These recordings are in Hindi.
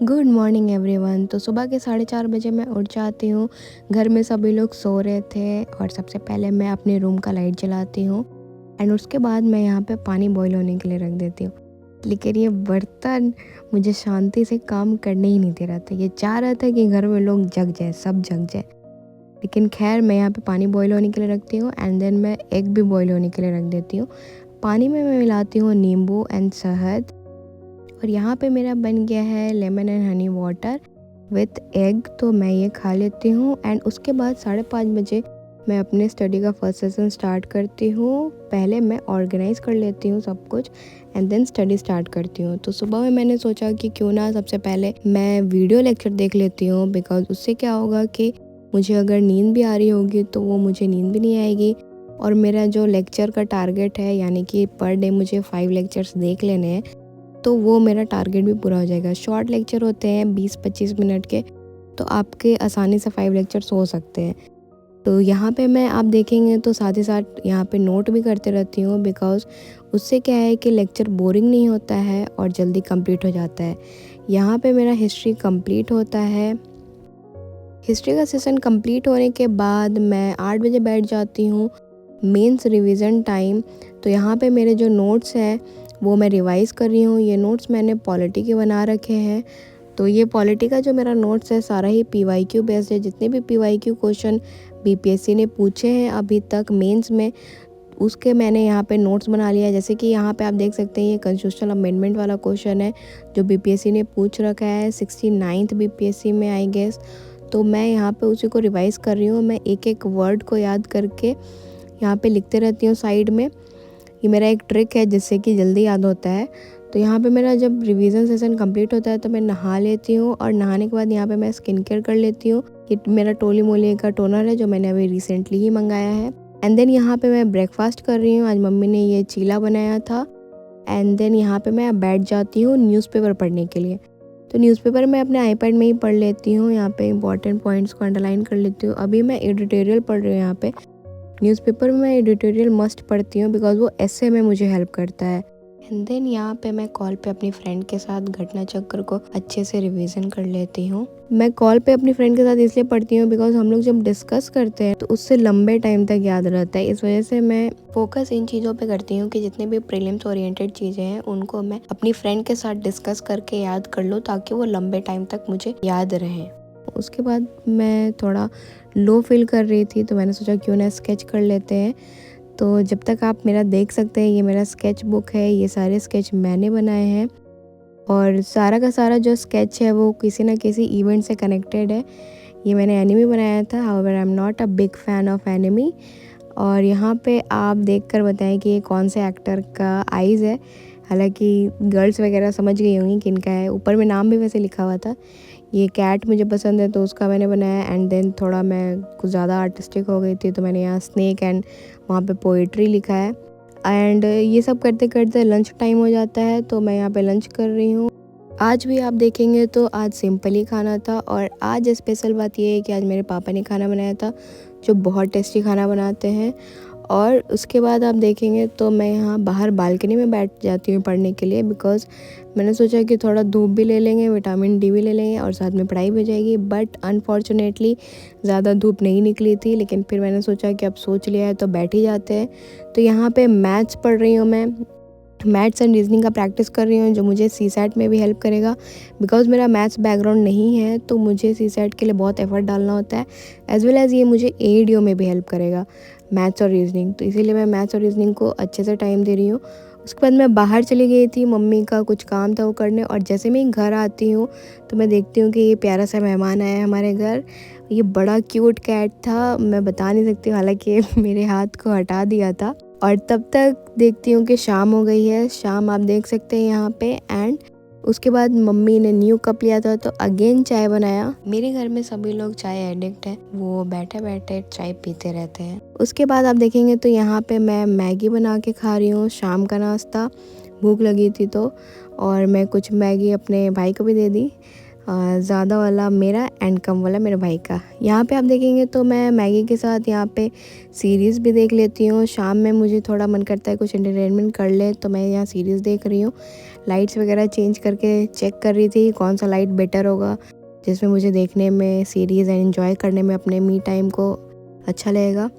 Good morning everyone. तो सुबह के 4:30 बजे मैं उठ जाती हूँ। घर में सभी लोग सो रहे थे और सबसे पहले मैं अपने रूम का लाइट जलाती हूँ एंड उसके बाद मैं यहाँ पे पानी बॉईल होने के लिए रख देती हूँ। लेकिन ये बर्तन मुझे शांति से काम करने ही नहीं दे रहा था। ये चाह रहा था कि घर में लोग जग जाए, सब जग जाए। लेकिन खैर मैं यहाँ पे पानी बॉईल होने के लिए रखती हूँ एंड देन मैं एग भी बॉईल होने के लिए रख देती हूँ। पानी में मैं मिलाती हूँ नींबू एंड शहद और यहाँ पे मेरा बन गया है lemon and honey water with egg. तो मैं ये खा लेती हूँ एंड उसके बाद 5:30 बजे मैं अपने स्टडी का फर्स्ट सेशन स्टार्ट करती हूँ। पहले मैं ऑर्गेनाइज़ कर लेती हूँ सब कुछ एंड देन स्टडी स्टार्ट करती हूँ। तो सुबह में मैंने सोचा कि क्यों ना सबसे पहले मैं वीडियो लेक्चर देख लेती हूँ, बिकॉज उससे क्या होगा कि मुझे अगर नींद भी आ रही होगी तो वो मुझे नींद भी नहीं आएगी। और मेरा जो लेक्चर का टारगेट है, यानी कि पर डे मुझे 5 लेक्चर्स देख लेने हैं, तो वो मेरा टारगेट भी पूरा हो जाएगा। शॉर्ट लेक्चर होते हैं 20-25 मिनट के, तो आपके आसानी से 5 लेक्चर्स हो सकते हैं। तो यहाँ पे मैं आप देखेंगे तो साथ ही साथ यहाँ पे नोट भी करते रहती हूँ, बिकॉज़ उससे क्या है कि लेक्चर बोरिंग नहीं होता है और जल्दी कंप्लीट हो जाता है। यहाँ पे मेरा हिस्ट्री कंप्लीट होता है। हिस्ट्री का सेशन कंप्लीट होने के बाद मैं 8 बजे बैठ जाती हूँ मेंस रिवीजन टाइम। तो यहाँ पे मेरे जो नोट्स हैं वो मैं रिवाइज़ कर रही हूँ। ये नोट्स मैंने पॉलिटी के बना रखे हैं। तो ये पॉलिटी का जो मेरा नोट्स है सारा ही पीवाईक्यू बेस्ड है। जितने भी पीवाईक्यू क्वेश्चन बीपीएससी ने पूछे हैं अभी तक मेंस में, उसके मैंने यहाँ पे नोट्स बना लिया है। जैसे कि यहाँ पे आप देख सकते हैं ये कॉन्स्टिट्यूशनल अमेंडमेंट वाला क्वेश्चन है जो बीपीएससी ने पूछ रखा है 69th बीपीएससी में, आई गेस। तो मैं यहाँ पे उसी को रिवाइज़ कर रही हूँ। मैं एक एक वर्ड को याद करके यहाँ पे लिखते रहती हूँ साइड में। ये मेरा एक ट्रिक है जिससे कि जल्दी याद होता है। तो यहाँ पे मेरा जब रिवीजन सेशन कंप्लीट होता है तो मैं नहा लेती हूँ और नहाने के बाद यहाँ पे मैं स्किन केयर कर लेती हूँ। ये मेरा टोली मोली का टोनर है जो मैंने अभी रिसेंटली ही मंगाया है। एंड देन यहाँ पे मैं ब्रेकफास्ट कर रही हूँ। आज मम्मी ने ये चीला बनाया था। एंड देन यहाँ पे मैं बैठ जाती हूँ न्यूज़पेपर पढ़ने के लिए। तो न्यूज़पेपर मैं अपने आईपैड में ही पढ़ लेती हूँ। यहाँ पे इंपॉर्टेंट पॉइंट्स को अंडरलाइन कर लेती हूँ। अभी मैं एडिटोरियल पढ़ रही हूँ। यहाँ पे न्यूज़पेपर में मैं एडिटोरियल मस्ट पढ़ती हूँ बिकॉज वो ऐसे में मुझे हेल्प करता है। एंड देन यहाँ पे मैं कॉल पे अपनी फ्रेंड के साथ घटना चक्र को अच्छे से रिवीजन कर लेती हूँ। मैं कॉल पे अपनी फ्रेंड के साथ इसलिए पढ़ती हूँ बिकॉज हम लोग जब डिस्कस करते हैं तो उससे लंबे टाइम तक याद रहता है। इस वजह से मैं फोकस इन चीज़ों पे करती हूँ कि जितने भी प्रीलिम्स ओरिएंटेड चीज़ें हैं उनको मैं अपनी फ्रेंड के साथ डिस्कस करके याद कर लूँ ताकि वो लंबे टाइम तक मुझे याद रहे। उसके बाद मैं थोड़ा लो फील कर रही थी तो मैंने सोचा क्यों ना स्केच कर लेते हैं। तो जब तक आप मेरा देख सकते हैं ये मेरा स्केच बुक है। ये सारे स्केच मैंने बनाए हैं और सारा का सारा जो स्केच है वो किसी ना किसी इवेंट से कनेक्टेड है। ये मैंने एनिमी बनाया था, however I am not a big fan of enemy. और यहाँ पे आप देखकर बताएं कि ये कौन से एक्टर का आइज़ है। हालांकि गर्ल्स वगैरह समझ गई होंगी किनका है, ऊपर में नाम भी वैसे लिखा हुआ था। ये कैट मुझे पसंद है तो उसका मैंने बनाया। एंड देन थोड़ा मैं कुछ ज़्यादा आर्टिस्टिक हो गई थी तो मैंने यहाँ स्नेक एंड वहाँ पे पोइट्री लिखा है। एंड ये सब करते करते लंच टाइम हो जाता है तो मैं यहाँ पे लंच कर रही हूँ। आज भी आप देखेंगे तो आज सिंपल ही खाना था और आज स्पेशल बात ये है कि आज मेरे पापा ने खाना बनाया था जो बहुत टेस्टी खाना बनाते हैं। और उसके बाद आप देखेंगे तो मैं यहाँ बाहर बालकनी में बैठ जाती हूँ पढ़ने के लिए, बिकॉज़ मैंने सोचा कि थोड़ा धूप भी ले लेंगे, विटामिन डी भी ले लेंगे और साथ में पढ़ाई भी हो जाएगी। बट अनफॉर्चुनेटली ज़्यादा धूप नहीं निकली थी, लेकिन फिर मैंने सोचा कि अब सोच लिया है तो बैठ ही जाते हैं। तो यहाँ पे मैथ्स पढ़ रही हूँ मैं। मैथ्स एंड रीजनिंग का प्रैक्टिस कर रही हूँ जो मुझे सीसैट में भी हेल्प करेगा। बिकॉज़ मेरा मैथ्स बैकग्राउंड नहीं है तो मुझे सीसैट के लिए बहुत एफर्ट डालना होता है, एज वेल एज़ ये मुझे एडीओ में भी हेल्प करेगा मैथ्स और रीजनिंग। तो इसीलिए मैं मैथ्स और रीजनिंग को अच्छे से टाइम दे रही हूँ। उसके बाद मैं बाहर चली गई थी, मम्मी का कुछ काम था वो करने। और जैसे मैं घर आती हूँ तो मैं देखती हूँ कि ये प्यारा सा मेहमान आया है हमारे घर। ये बड़ा क्यूट कैट था, मैं बता नहीं सकती, हालांकि मेरे हाथ को हटा दिया था। और तब तक देखती हूँ कि शाम हो गई है। शाम आप देख सकते हैं यहाँ पे। एंड उसके बाद मम्मी ने न्यू कप लिया था तो अगेन चाय बनाया। मेरे घर में सभी लोग चाय एडिक्ट है, वो बैठे बैठे चाय पीते रहते हैं। उसके बाद आप देखेंगे तो यहाँ पे मैं मैगी बना के खा रही हूँ, शाम का नाश्ता। भूख लगी थी तो, और मैं कुछ मैगी अपने भाई को भी दे दी। ज़्यादा वाला मेरा एंड कम वाला मेरे भाई का। यहाँ पे आप देखेंगे तो मैं मैगी के साथ यहाँ पे सीरीज़ भी देख लेती हूँ। शाम में मुझे थोड़ा मन करता है कुछ एंटरटेनमेंट कर ले, तो मैं यहाँ सीरीज़ देख रही हूँ। लाइट्स वगैरह चेंज करके चेक कर रही थी कौन सा लाइट बेटर होगा, जिसमें मुझे देखने में सीरीज़ एंड एन्जॉय करने में अपने मी टाइम को अच्छा लगेगा।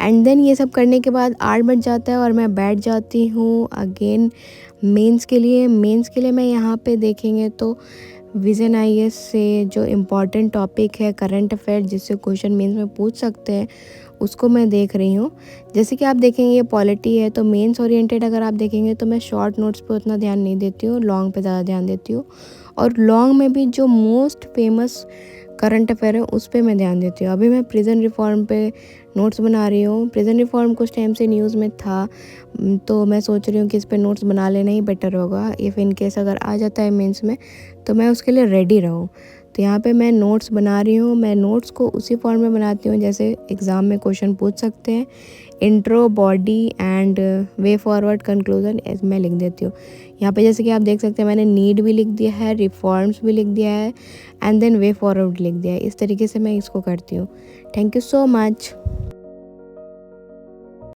एंड देन ये सब करने के बाद 8 बज जाता है और मैं बैठ जाती हूँ अगेन मेंस के लिए। मैं यहाँ पे देखेंगे तो विज़न आईएएस से जो इम्पोर्टेंट टॉपिक है करंट अफेयर, जिससे क्वेश्चन मेंस में पूछ सकते हैं, उसको मैं देख रही हूँ। जैसे कि आप देखेंगे ये पॉलिटी है, तो मेंस ओरिएंटेड अगर आप देखेंगे तो मैं शॉर्ट नोट्स पे उतना ध्यान नहीं देती हूँ, लॉन्ग पे ज़्यादा ध्यान देती हूँ। और लॉन्ग में भी जो मोस्ट फेमस करंट अफेयर है उस पे मैं ध्यान देती हूँ। अभी मैं प्रिजन रिफॉर्म पे नोट्स बना रही हूँ। प्रिजन रिफॉर्म कुछ टाइम से न्यूज़ में था, तो मैं सोच रही हूँ कि इस पे नोट्स बना लेना ही बेटर होगा। इफ़ इन केस अगर आ जाता है मेंस में तो मैं उसके लिए रेडी रहूँ। तो यहाँ पे मैं नोट्स बना रही हूँ। मैं नोट्स को उसी फॉर्म में बनाती हूँ जैसे एग्ज़ाम में क्वेश्चन पूछ सकते हैं। Intro, body and way forward, conclusion मैं लिख देती हूँ। यहाँ पे जैसे कि आप देख सकते हैं मैंने नीड भी लिख दिया है, रिफॉर्म्स भी लिख दिया है एंड देन वे फॉरवर्ड लिख दिया है। इस तरीके से मैं इसको करती हूँ। Thank you so much.